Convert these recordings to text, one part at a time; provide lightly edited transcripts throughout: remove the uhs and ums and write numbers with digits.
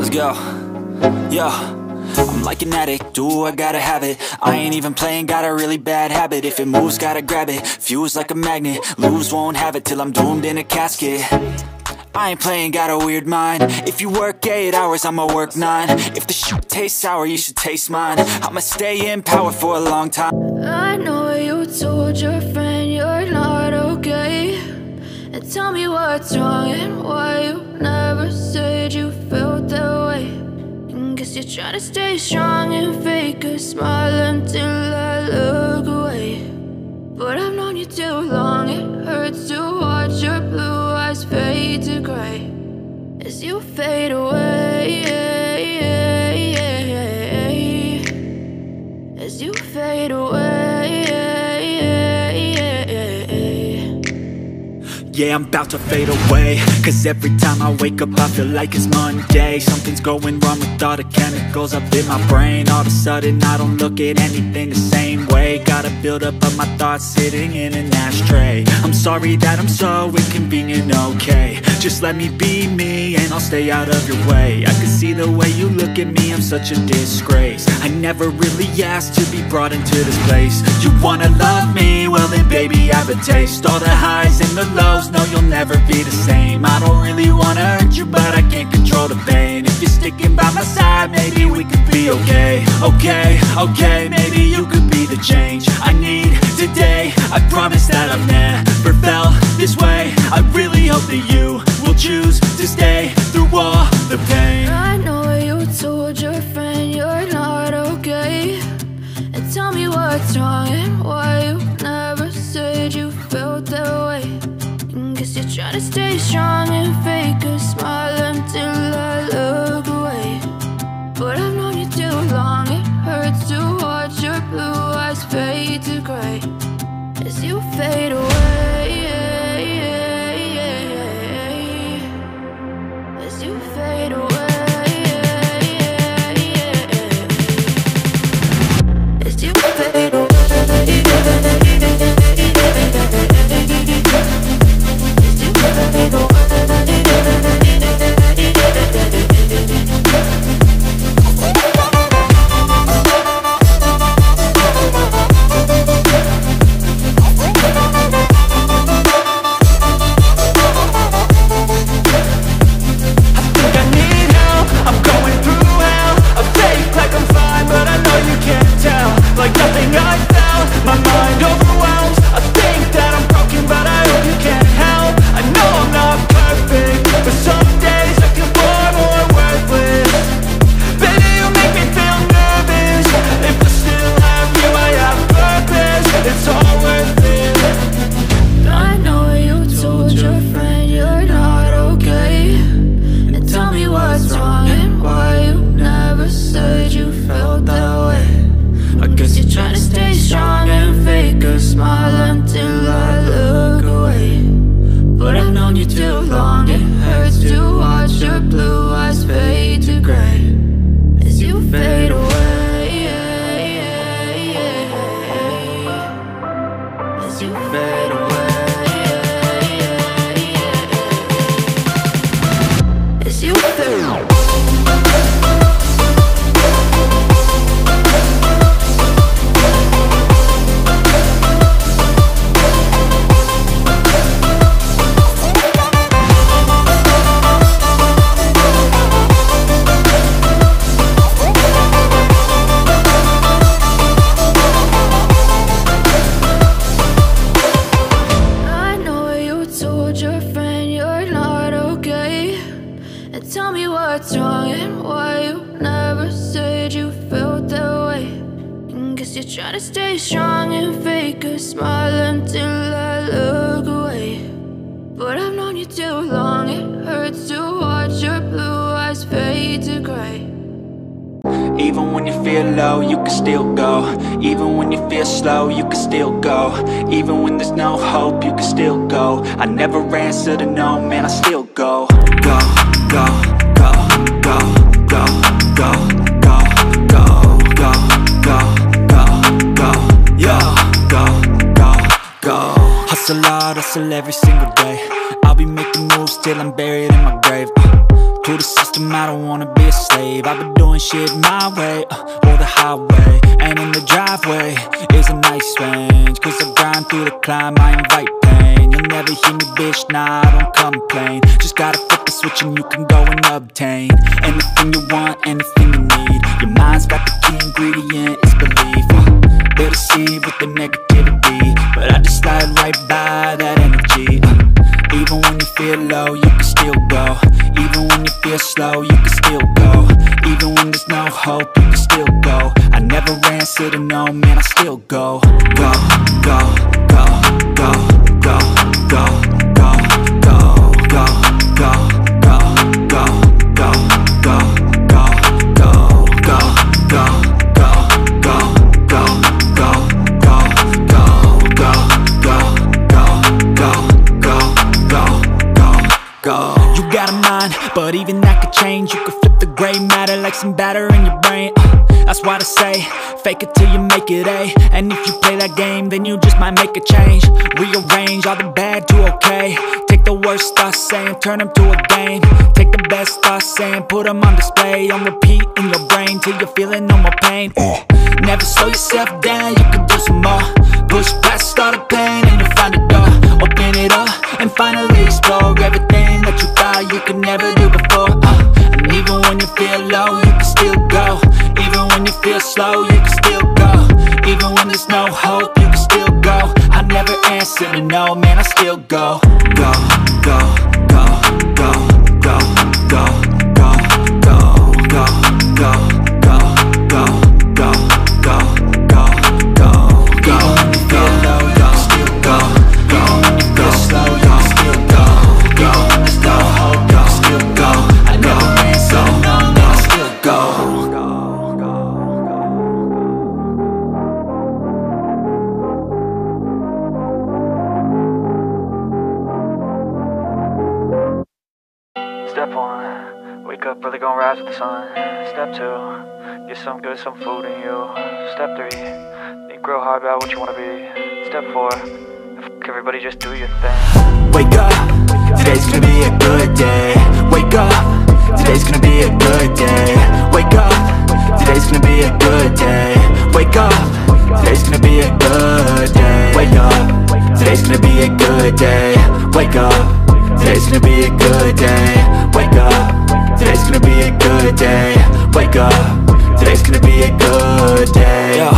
let's go. Yo, I'm like an addict, do I gotta have it. I ain't even playing, got a really bad habit. If it moves, gotta grab it, fuse like a magnet. Lose, won't have it till I'm doomed in a casket. I ain't playing, got a weird mind. If you work 8 hours, I'ma work 9. If the shit tastes sour, you should taste mine. I'ma stay in power for a long time. I know you told your friend you're not okay, and tell me what's wrong and why you never said you felt that way. And guess you're trying to stay strong and fake a smile until I look away. But I've known you too long, it hurts to watch your blue eyes fade to grey as you fade away, as you fade away. Yeah, I'm about to fade away, cause every time I wake up I feel like it's Monday. Something's going wrong with all the chemicals up in my brain. All of a sudden I don't look at anything the same way. Got a buildup of my thoughts sitting in an ashtray. I'm sorry that I'm so inconvenient, okay. Just let me be me and I'll stay out of your way. I can see the way you look at me, I'm such a disgrace. I never really asked to be brought into this place. You wanna love me? Well then baby I have a taste. All the highs and the lows, no you'll never be the same. I don't really wanna hurt you but I can't control the pain. If you're sticking by my side maybe we could be okay. Okay, maybe you could be the change I need today. I promise that I've never felt this way. I really hope that you will choose to stay through all the pain. I know you told your friend you're not okay, and tell me what's wrong and why you never said you felt that way. And guess you're trying to stay strong and fake a smile until I look away. But I've known you too long, it hurts to watch your blue eyes fade to grey as you fade away, as you fade away, as you fade away. Even when you feel low, you can still go. Even when you feel slow, you can still go. Even when there's no hope, you can still go. I never answer to no, man, I still go. Go, go, go, go, go, go, go, go, go, go, go, go, yo, go, go, go. Hustle hard, hustle every single day. I'll be making moves till I'm buried in my grave. To the system, I don't wanna be a slave. I've been doing shit my way, or the highway. And in the driveway is a nice range, cause I grind through the climb, I invite pain. You'll never hear me, bitch, nah, I don't complain. Just gotta flip the switch and you can go and obtain anything you want, anything you need. Your mind's got the key ingredient, it's belief. They deceive with the negativity, but I just slide right by that energy. Even when you feel low, you can still go. Even when you feel slow, you can still go. Even when there's no hope, you can still go. I never answer to no, man, I still go. Go, go, go, go, go, go, go, go, go, go, go, go, go, go, go, go, go, go, go, go. You got a mind, but even that could change. You could flip the gray matter like some batter in your brain. That's why they say, fake it till you make it A. And if you play that game, then you just might make a change. Rearrange all the bad to okay. Take the worst thoughts saying, turn them to a game. Take the best thoughts saying, put them on display. On repeat in your brain till you're feeling no more pain. Never slow yourself down, you can do some more. Push past all the pain and you'll find a door. Open it up and finally explore everything that you thought you could never do before. And even when you feel low, you can still go. Even when you feel slow, you can still go. Even when there's no hope, you can still go. I never answer to no, man, I still go. Go, go, go, go, go, go, go, go, go, go, go, go, go, go, go, go, go. Even when you feel low, you can still go. Even when you feel slow, you can still go. Even when there's no hope, you can still go. I never answer to no, man, I still go. Step 1, wake up early, gon' rise with the sun. Step 2, get some good, some food in you. Step 3, think real hard about what you wanna be. Step 4, fuck everybody, just do your thing. Wake up, today's gonna be a good day. Wake up, today's gonna be a good day. Wake up, today's gonna be a good day. Wake up, today's gonna be a good day. Wake up, today's gonna be a good day. Wake up, today's gonna be a good day. Wake up, today's gonna be a good day. Wake up, today's gonna be a good day. Yo,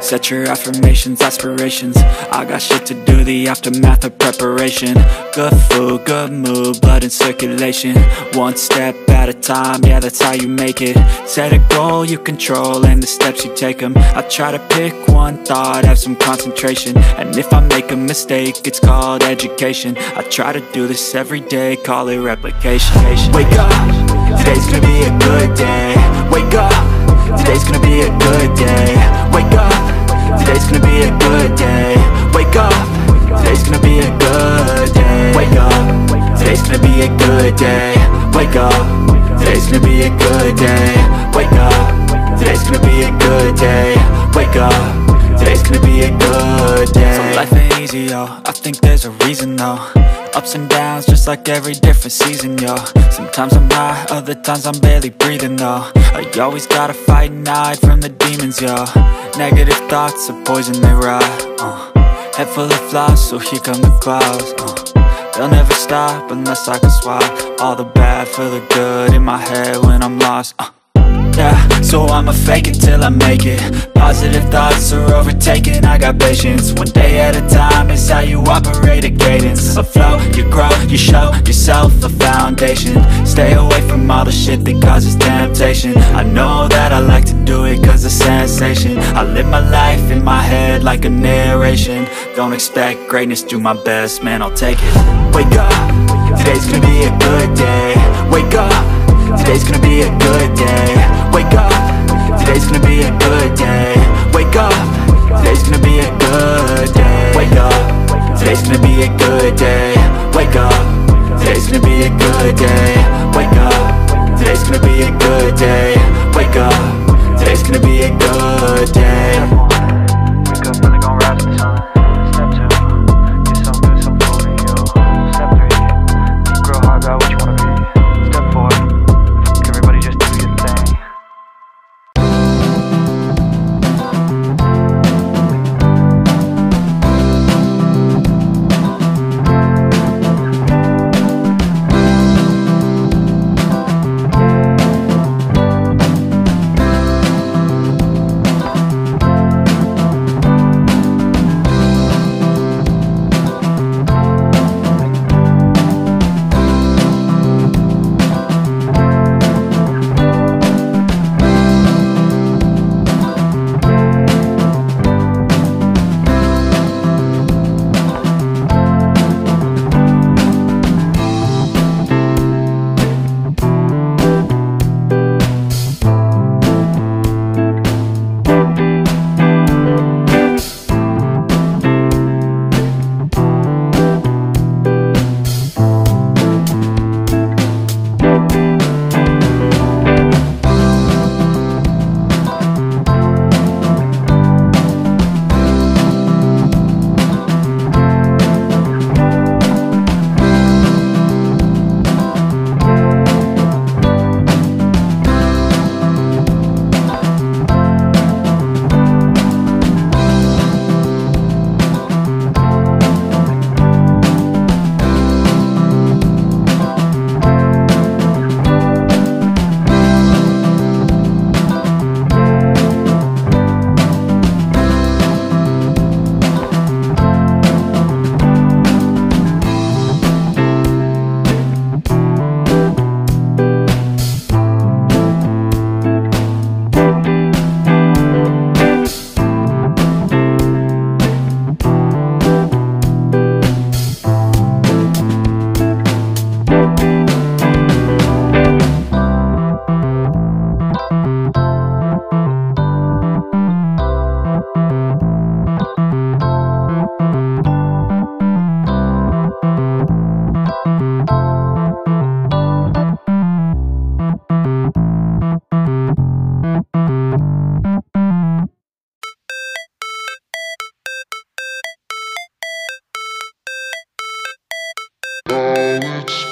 set your affirmations, aspirations. I got shit to do, the aftermath of preparation. Good food, good mood, blood in circulation. One step at a time, yeah, that's how you make it. Set a goal you control and the steps you take them. I try to pick one thought, have some concentration. And if I make a mistake, it's called education. I try to do this every day, call it replication. Wake up, today's gonna be a good day. Wake up, today's gonna be a good day. Wake up, today's gonna be a good day. Wake up, today's gonna be a good day. Wake up, today's gonna be a good day. Wake up, today's gonna be a good day. Wake up, today's gonna be a good day. Wake up, today's gonna be a good day. So life ain't easy, yo, I think there's a reason though. Ups and downs, just like every different season, yo. Sometimes I'm high, other times I'm barely breathing, though. I always gotta fight and hide from the demons, yo. Negative thoughts are poison, they rot. Head full of flies, so here come the clouds. They'll never stop unless I can swap all the bad for the good in my head when I'm lost. Yeah, so I'ma fake it till I make it. Positive thoughts are overtaken, I got patience. One day at a time is how you operate a cadence. A flow, you grow, you show yourself a foundation. Stay away from all the shit that causes temptation. I know that I like to do it cause it's sensation. I live my life in my head like a narration. Don't expect greatness, do my best, man, I'll take it. Wake up, today's gonna be a good day. Wake up, today's gonna be a good day. Wake up, today's gonna be a good day. Wake up, today's gonna be a good day. Wake up, today's gonna be a good day. Wake up, today's gonna be a good day. Wake up, today's gonna be a good day. Wake up, today's gonna be a good day. Wake up, really gon' rise with the sun. Step 2, get some good, some food in you. Step 3, think real hard about what you wanna be. Step 4,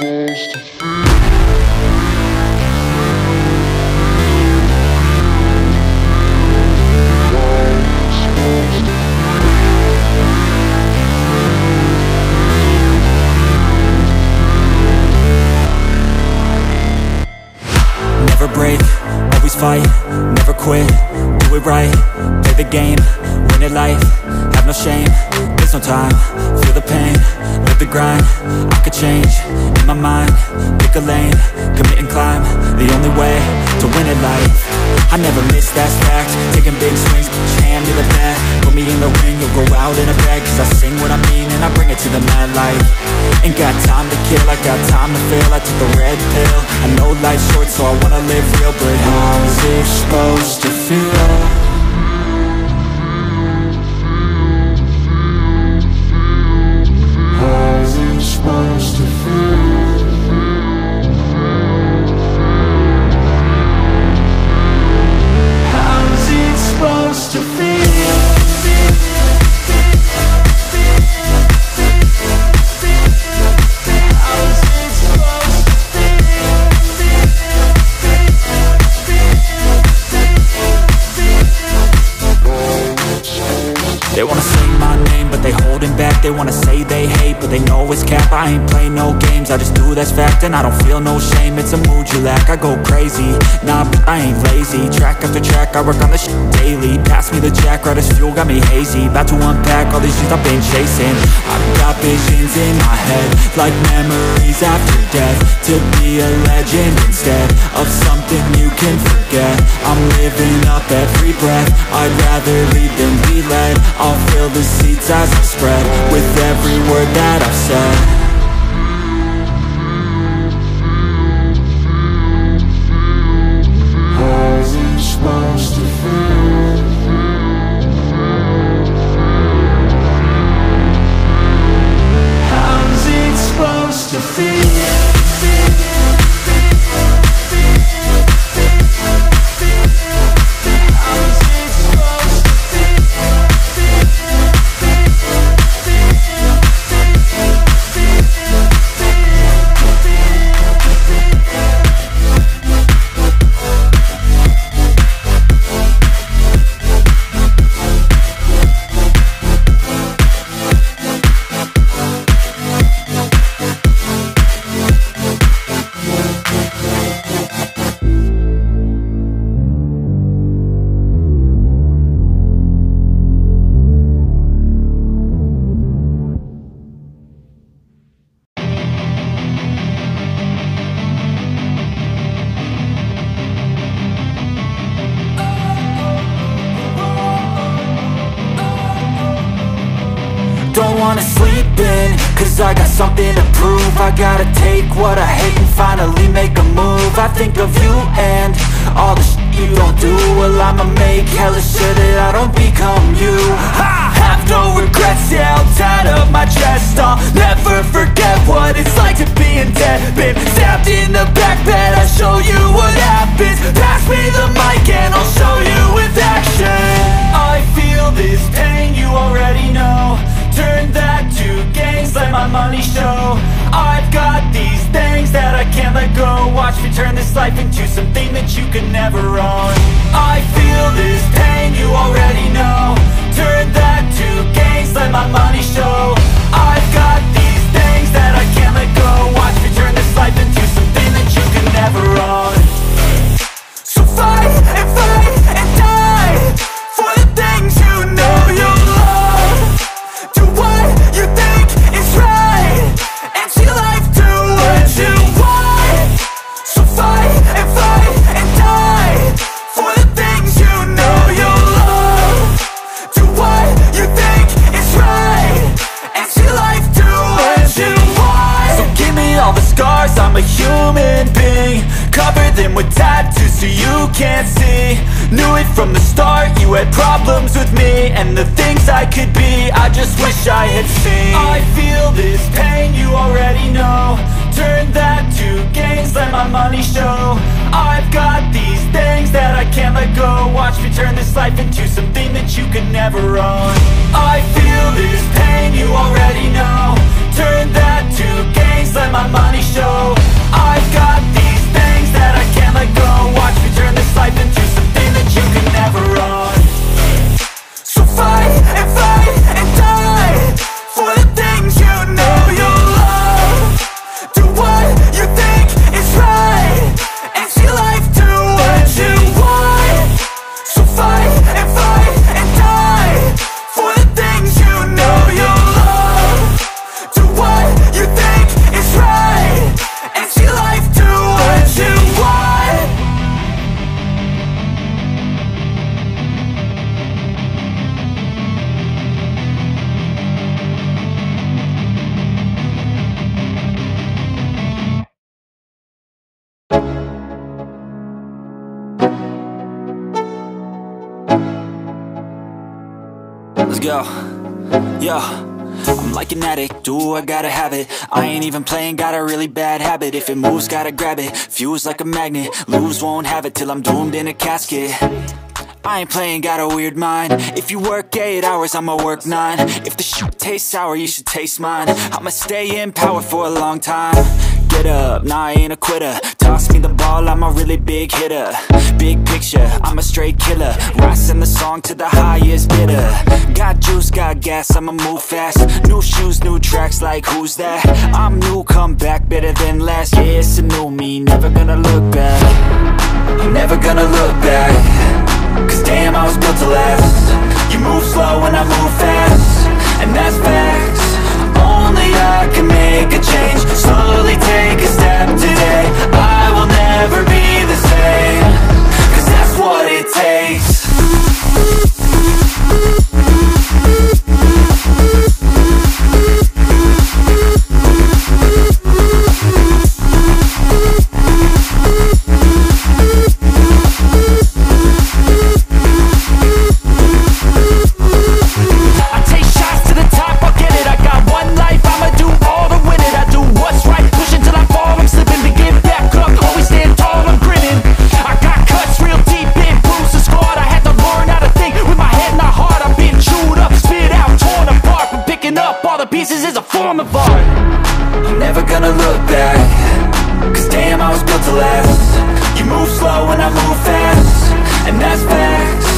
Never break, always fight, never quit, do it right, play the game, win it life, have no shame, there's no time, feel the pain, live the grind, I could change, in my mind, pick a lane, commit and climb, the only way to win it life, I never miss, that's fact, taking big swings, put your hand to the bat, put me in the ring, you'll go out in a bag, cause I sing what I mean and I bring it to the mad light, ain't got time to kill, I got time to feel, I took the red pill, I know life's short so I wanna live real, but how's it supposed to feel? How's it supposed to feel? How's it supposed to feel? They wanna say my name, but they holding back. They wanna say they hate, but they know it's cap. I ain't play no games, I just do that's fact. And I don't feel no shame, it's a mood you lack. I go crazy, nah, but I ain't lazy. Track after track, I work on this shit daily. Pass me the jack, right as fuel, got me hazy. About to unpack all these things I've been chasing. I've got visions in my head, like memories after death. To be a legend instead of something you can forget. I'm living up every breath, I'd rather lead than be led. I'll fill the seats as I spread with every word that I've said. How's it supposed to feel? How's it supposed to feel? Don't wanna sleep in, cause I got something to prove. I gotta take what I hate and finally make a move. I think of you and all the shit you don't do. Well, I'ma make hella sure that I don't become you. I have no regrets, yeah, I'll tie up my chest. I'll never forget what it's like to be in debt. Been stabbed in the back bed, I'll show you what happens. Pass me the mic and I'll show you with action. I feel this pain, you already know. Turn that to gains, let my money show. I've got these things that I can't let go. Watch me turn this life into something that you could never own. I feel this pain, you already know. Turn that to gains, let my money show. I've got these things that I can't let go. Watch me turn this life into something that you could never own. So fight and die for the things you know you love. Do what you think is right, and see life do what you want. So fight and die for the things you know you love. Do what you think is right, and see life do what you want. So give me all the scars, I'm a human being. Cover them with tattoos so you can't see. Knew it from the start, you had problems with me and the things I could be, I just wish I had seen. I feel this pain, you already know. Turn that to gains, let my money show. I've got these things that I can't let go. Watch me turn this life into something that you could never own. I feel this pain, you already know. Turn that to gains, let my money show. go. Yo, I'm like an addict, do I gotta have it. I ain't even playing, got a really bad habit. If it moves, gotta grab it, fuse like a magnet. Lose, won't have it till I'm doomed in a casket. I ain't playing, got a weird mind. If you work 8 hours, I'ma work 9. If the shoot tastes sour, you should taste mine. I'ma stay in power for a long time. Get up, nah, I ain't a quitter. Toss me the ball, I'm a really big hitter. Big picture, I'm a straight killer. Rising the song to the highest bidder. Got juice, got gas, I'ma move fast. New shoes, new tracks, like who's that? I'm new, come back, better than last. Yeah, it's a new me, never gonna look back. I'm never gonna look back. Cause damn, I was built to last. You move slow and I move fast, and that's facts. Only I can make a change. Slowly take a step today. I will never be the same. Cause that's what it takes. Pieces is a form of art. I'm never gonna look back. Cause damn, I was built to last. You move slow and I move fast, and that's facts.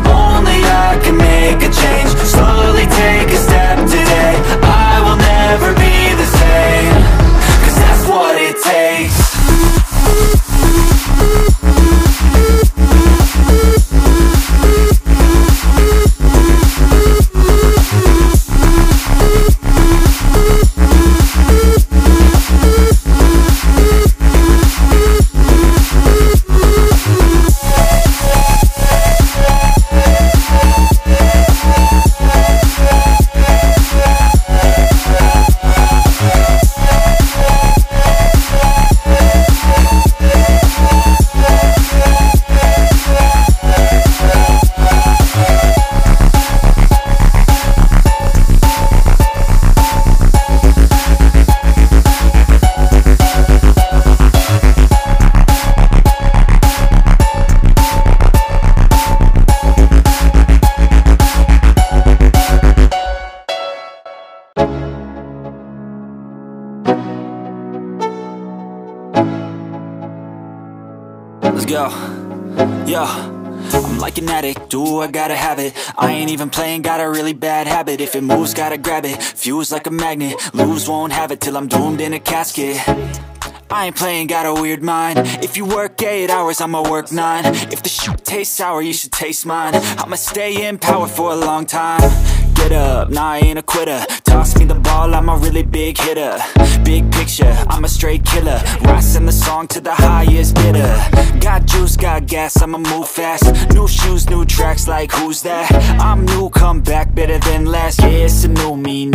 Only I can make a change. Slowly take a step today. I will never be the same. Cause that's what it takes. Let's go. Yo, I'm like an addict, do I gotta have it. I ain't even playing, got a really bad habit. If it moves, gotta grab it, fuse like a magnet. Lose, won't have it till I'm doomed in a casket. I ain't playing, got a weird mind. If you work 8 hours, I'ma work 9. If the shoot tastes sour, you should taste mine. I'ma stay in power for a long time. Get up, nah, I ain't a quitter. Toss me the ball, I'm a really big hitter. Big picture, I'm a straight killer. Rising the song to the highest bidder. Got juice, got gas, I'ma move fast. New shoes, new tracks, like who's that? I'm new, come back, better than last. Yeah, it's a new me.